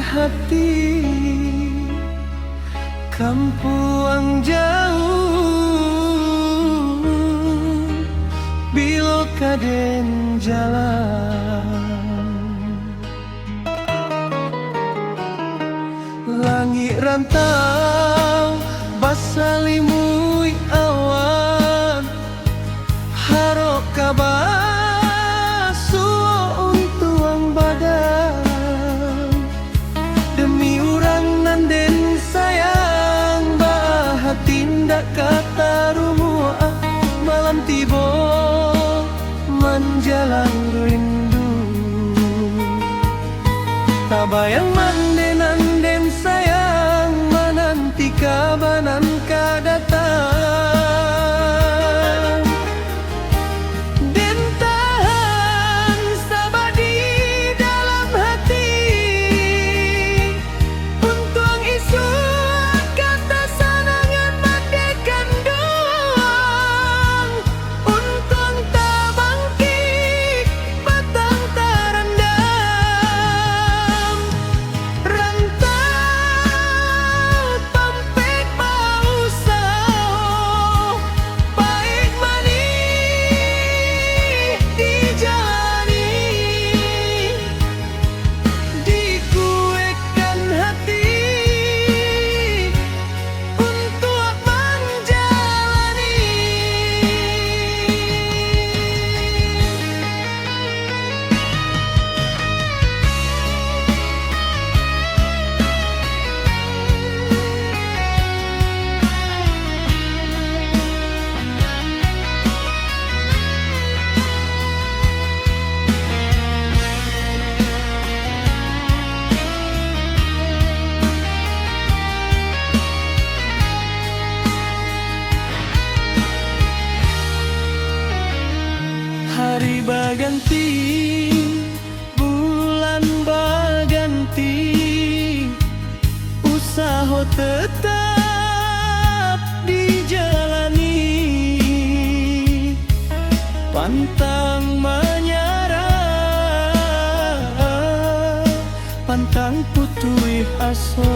hati, kampuang jauh bilo kaden jalan. Langit rantau basalimui awan, harok kabar suo untuang badan. Demi urang nanden sayang, bah tindak kata rumua malam tiba menjalan rindu. Tabayang manden sayang, menanti kabanan kadatang. Den tahan sabar di dalam hati, untung isu kata sanangan mandekan doang. Untung tak bangkit batang terendam. Rantau pampek bau sao, baik manis dijalani, dikuatkan hati untuk menjalani. Hari berganti, bulan berganti, usaha tetap dijalani. Pantang menyerah, pantang putus asa.